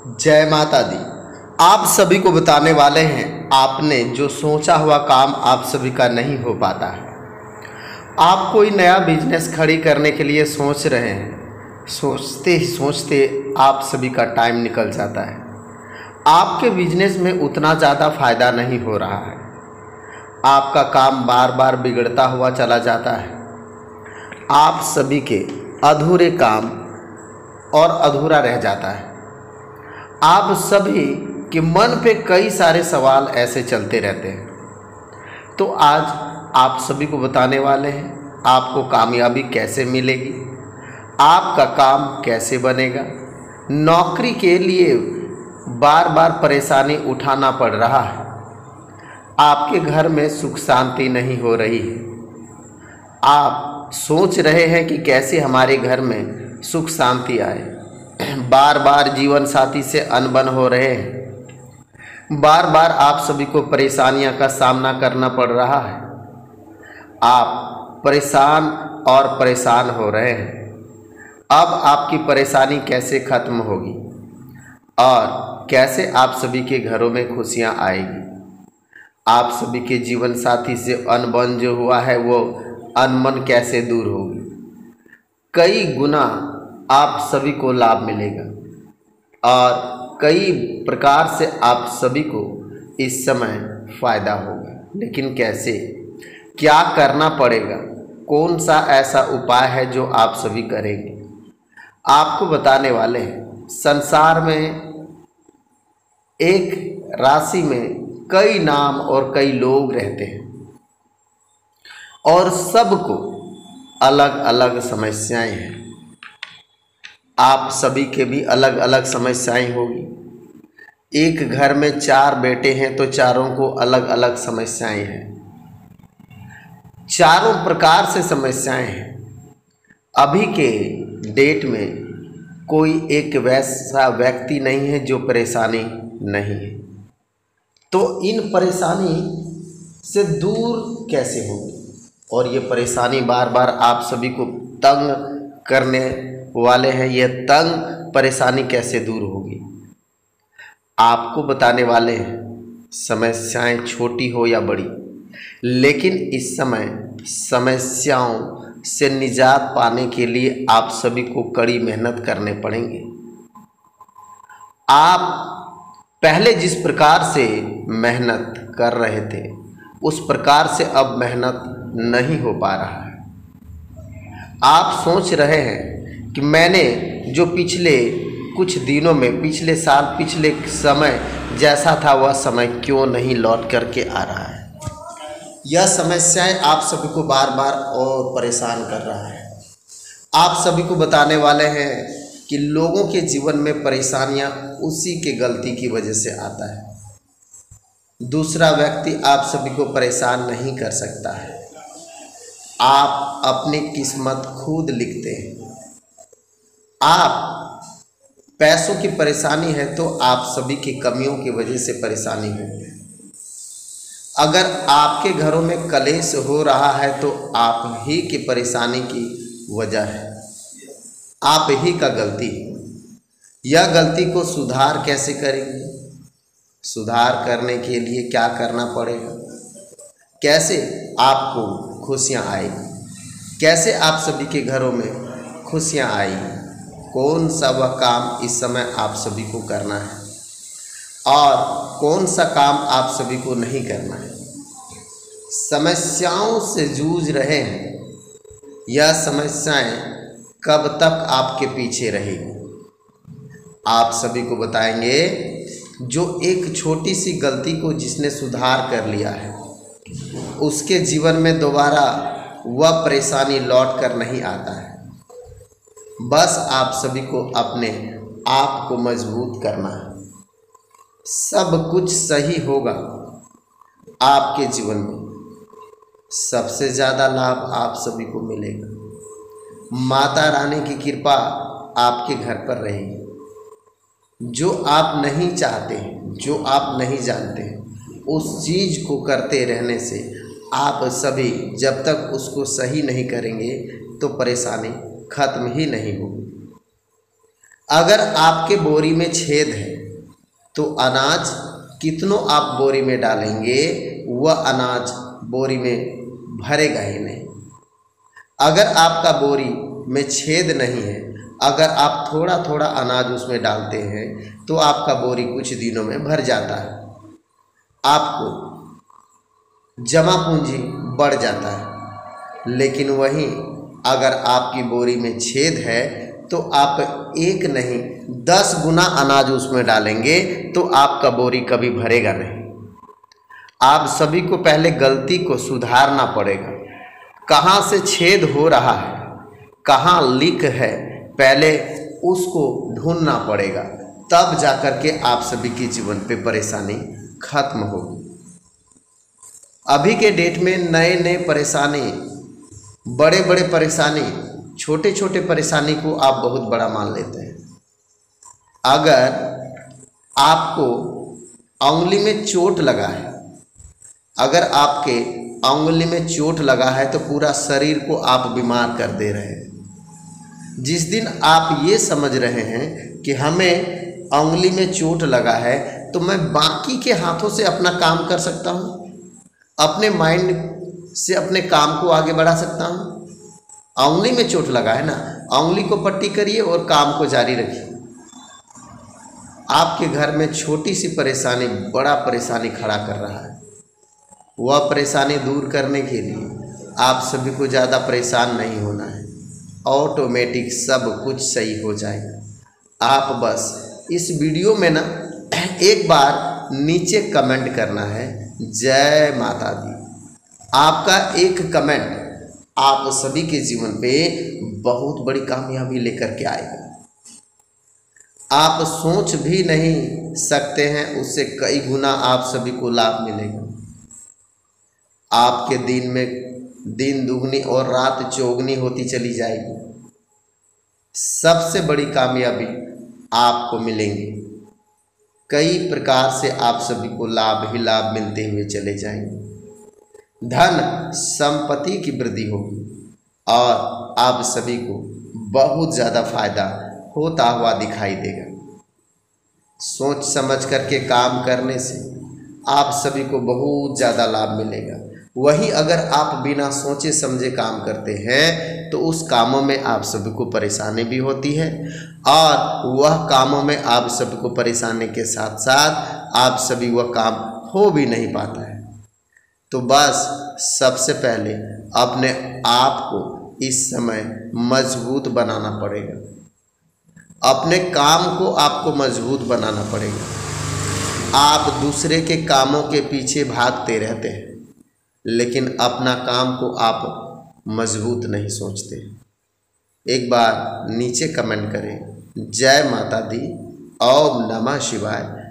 जय माता दी। आप सभी को बताने वाले हैं, आपने जो सोचा हुआ काम आप सभी का नहीं हो पाता है। आप कोई नया बिजनेस खड़ी करने के लिए सोच रहे हैं, सोचते ही सोचते आप सभी का टाइम निकल जाता है। आपके बिजनेस में उतना ज़्यादा फायदा नहीं हो रहा है। आपका काम बार बार बिगड़ता हुआ चला जाता है। आप सभी के अधूरे काम और अधूरा रह जाता है। आप सभी के मन पे कई सारे सवाल ऐसे चलते रहते हैं। तो आज आप सभी को बताने वाले हैं, आपको कामयाबी कैसे मिलेगी, आपका काम कैसे बनेगा। नौकरी के लिए बार बार परेशानी उठाना पड़ रहा है। आपके घर में सुख शांति नहीं हो रही है। आप सोच रहे हैं कि कैसे हमारे घर में सुख शांति आए। बार बार जीवन साथी से अनबन हो रहे हैं। बार बार आप सभी को परेशानियों का सामना करना पड़ रहा है। आप परेशान और परेशान हो रहे हैं। अब आपकी परेशानी कैसे खत्म होगी और कैसे आप सभी के घरों में खुशियां आएगी। आप सभी के जीवन साथी से अनबन जो हुआ है वो अनबन कैसे दूर होगी। कई गुना आप सभी को लाभ मिलेगा और कई प्रकार से आप सभी को इस समय फ़ायदा होगा। लेकिन कैसे, क्या करना पड़ेगा, कौन सा ऐसा उपाय है जो आप सभी करेंगे, आपको बताने वाले हैं। संसार में एक राशि में कई नाम और कई लोग रहते हैं और सबको अलग अलग समस्याएं हैं। आप सभी के भी अलग अलग समस्याएं होगी। एक घर में 4 बेटे हैं तो चारों को अलग अलग समस्याएं हैं। चारों प्रकार से समस्याएं हैं। अभी के डेट में कोई एक वैसा व्यक्ति नहीं है जो परेशानी नहीं है। तो इन परेशानी से दूर कैसे होगी, और ये परेशानी बार बार आप सभी को तंग करने वाले हैं। यह तंग परेशानी कैसे दूर होगी, आपको बताने वाले हैं। समस्याएं छोटी हो या बड़ी, लेकिन इस समय समस्याओं से निजात पाने के लिए आप सभी को कड़ी मेहनत करने पड़ेंगे। आप पहले जिस प्रकार से मेहनत कर रहे थे उस प्रकार से अब मेहनत नहीं हो पा रहा है। आप सोच रहे हैं कि मैंने जो पिछले कुछ दिनों में, पिछले साल, पिछले समय जैसा था वह समय क्यों नहीं लौट करके आ रहा है। यह समस्याएं आप सभी को बार बार और परेशान कर रहा है। आप सभी को बताने वाले हैं कि लोगों के जीवन में परेशानियां उसी के गलती की वजह से आता है। दूसरा व्यक्ति आप सभी को परेशान नहीं कर सकता है। आप अपनी किस्मत खुद लिखते हैं। आप पैसों की परेशानी है तो आप सभी की कमियों की वजह से परेशानी है। अगर आपके घरों में कलेश हो रहा है तो आप ही की परेशानी की वजह है, आप ही का गलती है। यह गलती को सुधार कैसे करेंगे, सुधार करने के लिए क्या करना पड़ेगा, कैसे आपको खुशियां आएगी, कैसे आप सभी के घरों में खुशियां आएगी, कौन सा वह काम इस समय आप सभी को करना है और कौन सा काम आप सभी को नहीं करना है। समस्याओं से जूझ रहे हैं, यह समस्याएं कब तक आपके पीछे रहेगी, आप सभी को बताएंगे। जो एक छोटी सी गलती को जिसने सुधार कर लिया है उसके जीवन में दोबारा वह परेशानी लौट कर नहीं आता है। बस आप सभी को अपने आप को मजबूत करना है। सब कुछ सही होगा। आपके जीवन में सबसे ज़्यादा लाभ आप सभी को मिलेगा। माता रानी की कृपा आपके घर पर रहेगी। जो आप नहीं चाहते हैं, जो आप नहीं जानते हैं, उस चीज़ को करते रहने से आप सभी जब तक उसको सही नहीं करेंगे तो परेशानी खत्म ही नहीं होगी। अगर आपके बोरी में छेद है तो अनाज कितनों आप बोरी में डालेंगे वह अनाज बोरी में भरेगा ही नहीं। अगर आपका बोरी में छेद नहीं है, अगर आप थोड़ा थोड़ा अनाज उसमें डालते हैं तो आपका बोरी कुछ दिनों में भर जाता है, आपको जमा पूंजी बढ़ जाता है। लेकिन वहीं अगर आपकी बोरी में छेद है तो आप एक नहीं 10 गुना अनाज उसमें डालेंगे तो आपका बोरी कभी भरेगा नहीं। आप सभी को पहले गलती को सुधारना पड़ेगा। कहाँ से छेद हो रहा है, कहाँ लीक है, पहले उसको ढूंढना पड़ेगा, तब जाकर के आप सभी के जीवन पे परेशानी खत्म होगी। अभी के डेट में नए नए परेशानी, बड़े बड़े परेशानी, छोटे छोटे परेशानी को आप बहुत बड़ा मान लेते हैं। अगर आपको उंगली में चोट लगा है, अगर आपके उंगली में चोट लगा है तो पूरा शरीर को आप बीमार कर दे रहे हैं। जिस दिन आप ये समझ रहे हैं कि हमें उंगली में चोट लगा है तो मैं बाकी के हाथों से अपना काम कर सकता हूँ, अपने माइंड से अपने काम को आगे बढ़ा सकता हूँ। उंगली में चोट लगा है ना, उंगली को पट्टी करिए और काम को जारी रखिए। आपके घर में छोटी सी परेशानी बड़ा परेशानी खड़ा कर रहा है, वह परेशानी दूर करने के लिए आप सभी को ज़्यादा परेशान नहीं होना है, ऑटोमेटिक सब कुछ सही हो जाएगा। आप बस इस वीडियो में ना एक बार नीचे कमेंट करना है जय माता दी। आपका एक कमेंट आप सभी के जीवन पे बहुत बड़ी कामयाबी लेकर के आएगा। आप सोच भी नहीं सकते हैं उससे कई गुना आप सभी को लाभ मिलेगा। आपके दिन में दिन दुगनी और रात चौगनी होती चली जाएगी। सबसे बड़ी कामयाबी आपको मिलेंगी। कई प्रकार से आप सभी को लाभ ही लाभ मिलते हुए चले जाएंगे। धन संपत्ति की वृद्धि होगी और आप सभी को बहुत ज़्यादा फायदा होता हुआ दिखाई देगा। सोच समझ करके काम करने से आप सभी को बहुत ज़्यादा लाभ मिलेगा। वहीं अगर आप बिना सोचे समझे काम करते हैं तो उस कामों में आप सभी को परेशानी भी होती है और वह कामों में आप सभी को परेशानी के साथ साथ आप सभी वह काम हो भी नहीं पाता है। तो बस सबसे पहले अपने आप को इस समय मजबूत बनाना पड़ेगा। अपने काम को आपको मजबूत बनाना पड़ेगा। आप दूसरे के कामों के पीछे भागते रहते हैं लेकिन अपना काम को आप मजबूत नहीं सोचते। एक बार नीचे कमेंट करें जय माता दी, ओम नमः शिवाय।